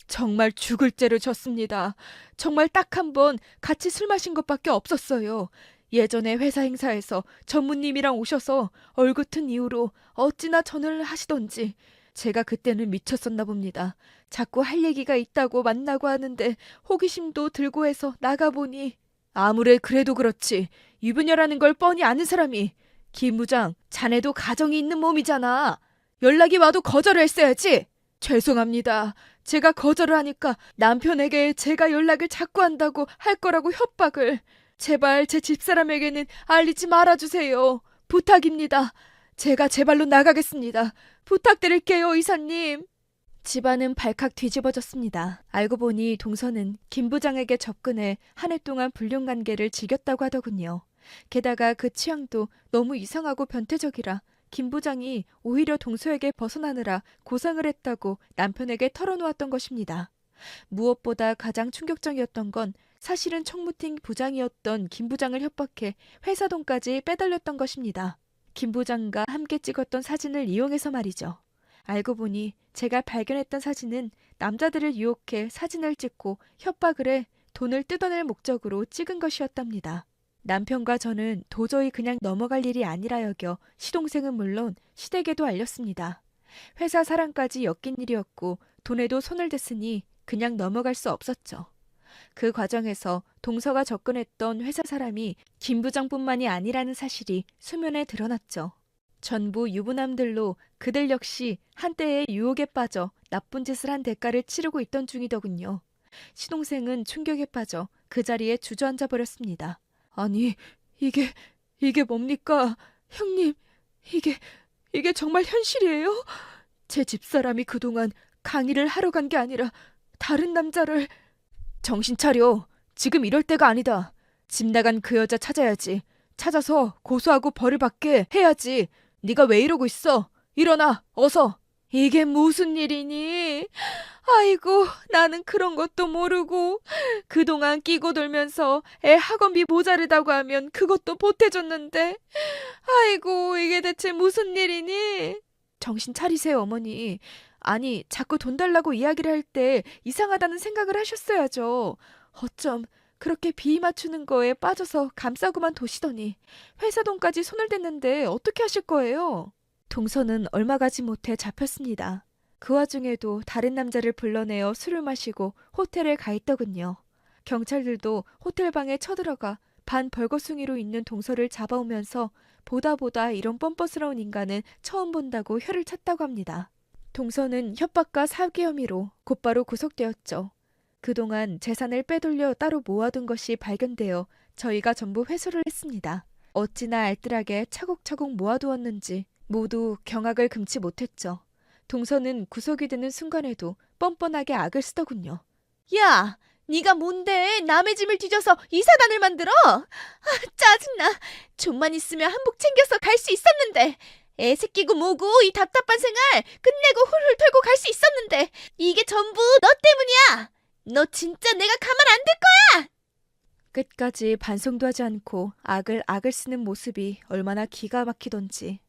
정말 죽을 죄를 졌습니다. 정말 딱 한 번 같이 술 마신 것밖에 없었어요. 예전에 회사 행사에서 전무님이랑 오셔서 얼굴튼 이후로 어찌나 전화를 하시던지 제가 그때는 미쳤었나 봅니다. 자꾸 할 얘기가 있다고 만나고 하는데 호기심도 들고 해서 나가보니 아무래 그래도 그렇지 유부녀라는 걸 뻔히 아는 사람이 김 부장 자네도 가정이 있는 몸이잖아. 연락이 와도 거절을 했어야지. 죄송합니다. 제가 거절을 하니까 남편에게 제가 연락을 자꾸 한다고 할 거라고 협박을. 제발 제 집사람에게는 알리지 말아주세요. 부탁입니다. 제가 제 발로 나가겠습니다. 부탁드릴게요, 이사님. 집안은 발칵 뒤집어졌습니다. 알고 보니 동서는 김 부장에게 접근해 한 해 동안 불륜관계를 즐겼다고 하더군요. 게다가 그 취향도 너무 이상하고 변태적이라 김 부장이 오히려 동서에게 벗어나느라 고생을 했다고 남편에게 털어놓았던 것입니다. 무엇보다 가장 충격적이었던 건 사실은 총무팀 부장이었던 김 부장을 협박해 회사 돈까지 빼달렸던 것입니다. 김 부장과 함께 찍었던 사진을 이용해서 말이죠. 알고 보니 제가 발견했던 사진은 남자들을 유혹해 사진을 찍고 협박을 해 돈을 뜯어낼 목적으로 찍은 것이었답니다. 남편과 저는 도저히 그냥 넘어갈 일이 아니라 여겨 시동생은 물론 시댁에도 알렸습니다. 회사 사람까지 엮인 일이었고 돈에도 손을 댔으니 그냥 넘어갈 수 없었죠. 그 과정에서 동서가 접근했던 회사 사람이 김 부장뿐만이 아니라는 사실이 수면에 드러났죠. 전부 유부남들로 그들 역시 한때의 유혹에 빠져 나쁜 짓을 한 대가를 치르고 있던 중이더군요. 시동생은 충격에 빠져 그 자리에 주저앉아 버렸습니다. 아니, 이게 뭡니까? 형님, 이게 정말 현실이에요? 제 집사람이 그동안 강의를 하러 간 게 아니라 다른 남자를... 정신 차려. 지금 이럴 때가 아니다. 집 나간 그 여자 찾아야지. 찾아서 고소하고 벌을 받게 해야지. 네가 왜 이러고 있어? 일어나, 어서. 이게 무슨 일이니? 아이고, 나는 그런 것도 모르고 그동안 끼고 돌면서 애 학원비 모자르다고 하면 그것도 보태줬는데 아이고, 이게 대체 무슨 일이니? 정신 차리세요, 어머니. 아니, 자꾸 돈 달라고 이야기를 할 때 이상하다는 생각을 하셨어야죠. 어쩜 그렇게 비위 맞추는 거에 빠져서 감싸고만 도시더니 회사 돈까지 손을 댔는데 어떻게 하실 거예요? 동서는 얼마 가지 못해 잡혔습니다. 그 와중에도 다른 남자를 불러내어 술을 마시고 호텔에 가 있더군요. 경찰들도 호텔 방에 쳐들어가 반 벌거숭이로 있는 동서를 잡아오면서 보다 이런 뻔뻔스러운 인간은 처음 본다고 혀를 찼다고 합니다. 동서는 협박과 사기 혐의로 곧바로 구속되었죠. 그동안 재산을 빼돌려 따로 모아둔 것이 발견되어 저희가 전부 회수를 했습니다. 어찌나 알뜰하게 차곡차곡 모아두었는지 모두 경악을 금치 못했죠. 동서는 구속이 되는 순간에도 뻔뻔하게 악을 쓰더군요. 야! 네가 뭔데 남의 짐을 뒤져서 이사단을 만들어? 짜증나. 좀만 있으면 한복 챙겨서 갈 수 있었는데. 애 새끼고 뭐고 이 답답한 생활 끝내고 훌훌 털고 갈 수 있었는데 이게 전부 너 때문이야. 너 진짜 내가 가만 안 둘 거야. 끝까지 반성도 하지 않고 악을 쓰는 모습이 얼마나 기가 막히던지.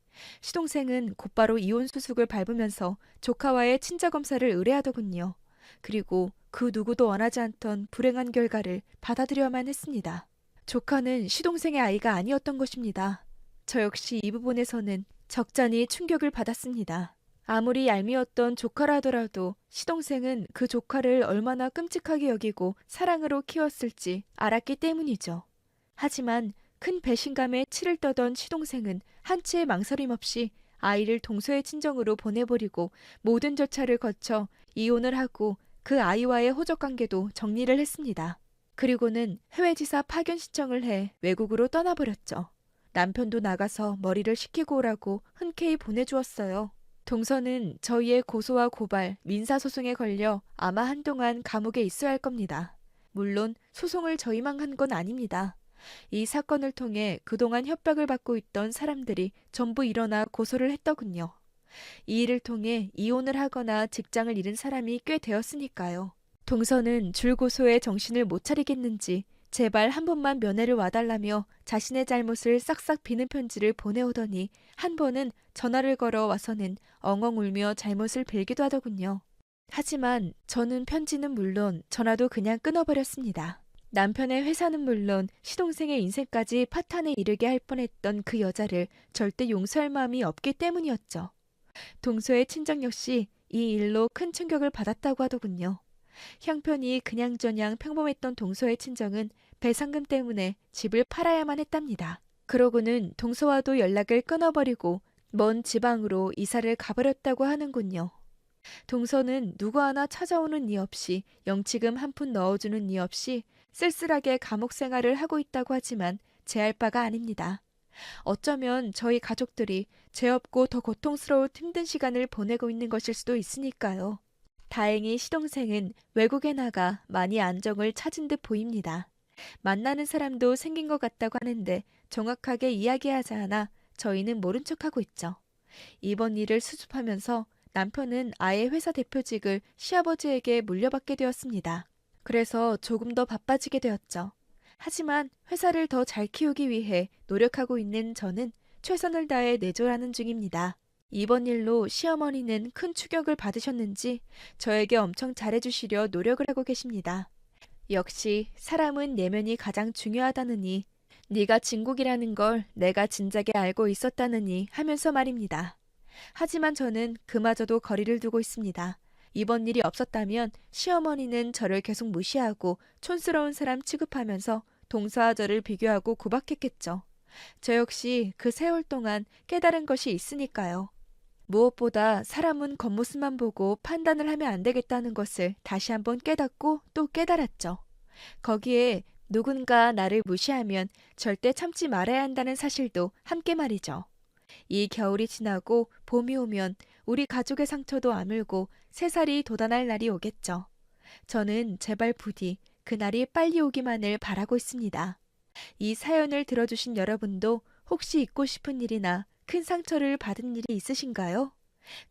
시동생은 곧바로 이혼 수속을 밟으면서 조카와의 친자 검사를 의뢰하더군요. 그리고 그 누구도 원하지 않던 불행한 결과를 받아들여야만 했습니다. 조카는 시동생의 아이가 아니었던 것입니다. 저 역시 이 부분에서는 적잖이 충격을 받았습니다. 아무리 얄미웠던 조카라 하더라도 시동생은 그 조카를 얼마나 끔찍하게 여기고 사랑으로 키웠을지 알았기 때문이죠. 하지만 큰 배신감에 치를 떠던 시동생은 한치의 망설임 없이 아이를 동서의 친정으로 보내버리고 모든 절차를 거쳐 이혼을 하고 그 아이와의 호적관계도 정리를 했습니다. 그리고는 해외지사 파견 신청을 해 외국으로 떠나버렸죠. 남편도 나가서 머리를 식히고 오라고 흔쾌히 보내주었어요. 동서는 저희의 고소와 고발, 민사소송에 걸려 아마 한동안 감옥에 있어야 할 겁니다. 물론 소송을 저희만 한 건 아닙니다. 이 사건을 통해 그동안 협박을 받고 있던 사람들이 전부 일어나 고소를 했더군요. 이 일을 통해 이혼을 하거나 직장을 잃은 사람이 꽤 되었으니까요. 동서는 줄고소에 정신을 못 차리겠는지 제발 한 번만 면회를 와달라며 자신의 잘못을 싹싹 비는 편지를 보내오더니 한 번은 전화를 걸어 와서는 엉엉 울며 잘못을 빌기도 하더군요. 하지만 저는 편지는 물론 전화도 그냥 끊어버렸습니다. 남편의 회사는 물론 시동생의 인생까지 파탄에 이르게 할 뻔했던 그 여자를 절대 용서할 마음이 없기 때문이었죠. 동서의 친정 역시 이 일로 큰 충격을 받았다고 하더군요. 형편이 그냥저냥 평범했던 동서의 친정은 배상금 때문에 집을 팔아야만 했답니다. 그러고는 동서와도 연락을 끊어버리고 먼 지방으로 이사를 가버렸다고 하는군요. 동서는 누구 하나 찾아오는 이 없이 영치금 한 푼 넣어주는 이 없이 쓸쓸하게 감옥 생활을 하고 있다고 하지만 제할 바가 아닙니다. 어쩌면 저희 가족들이 죄 없고 더 고통스러운 힘든 시간을 보내고 있는 것일 수도 있으니까요. 다행히 시동생은 외국에 나가 많이 안정을 찾은 듯 보입니다. 만나는 사람도 생긴 것 같다고 하는데 정확하게 이야기하지 않아 저희는 모른 척하고 있죠. 이번 일을 수습하면서 남편은 아예 회사 대표직을 시아버지에게 물려받게 되었습니다. 그래서 조금 더 바빠지게 되었죠. 하지만 회사를 더 잘 키우기 위해 노력하고 있는 저는 최선을 다해 내조라는 중입니다. 이번 일로 시어머니는 큰 충격을 받으셨는지 저에게 엄청 잘해주시려 노력을 하고 계십니다. 역시 사람은 내면이 가장 중요하다느니 네가 진국이라는 걸 내가 진작에 알고 있었다느니 하면서 말입니다. 하지만 저는 그마저도 거리를 두고 있습니다. 이번 일이 없었다면 시어머니는 저를 계속 무시하고 촌스러운 사람 취급하면서 동서와 저를 비교하고 구박했겠죠. 저 역시 그 세월 동안 깨달은 것이 있으니까요. 무엇보다 사람은 겉모습만 보고 판단을 하면 안 되겠다는 것을 다시 한번 깨닫고 또 깨달았죠. 거기에 누군가 나를 무시하면 절대 참지 말아야 한다는 사실도 함께 말이죠. 이 겨울이 지나고 봄이 오면 우리 가족의 상처도 아물고 새살이 돋아날 날이 오겠죠. 저는 제발 부디 그날이 빨리 오기만을 바라고 있습니다. 이 사연을 들어주신 여러분도 혹시 잊고 싶은 일이나 큰 상처를 받은 일이 있으신가요?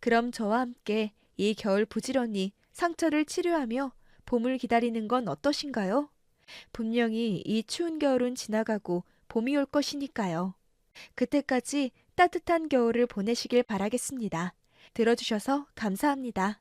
그럼 저와 함께 이 겨울 부지런히 상처를 치료하며 봄을 기다리는 건 어떠신가요? 분명히 이 추운 겨울은 지나가고 봄이 올 것이니까요. 그때까지 따뜻한 겨울을 보내시길 바라겠습니다. 들어주셔서 감사합니다.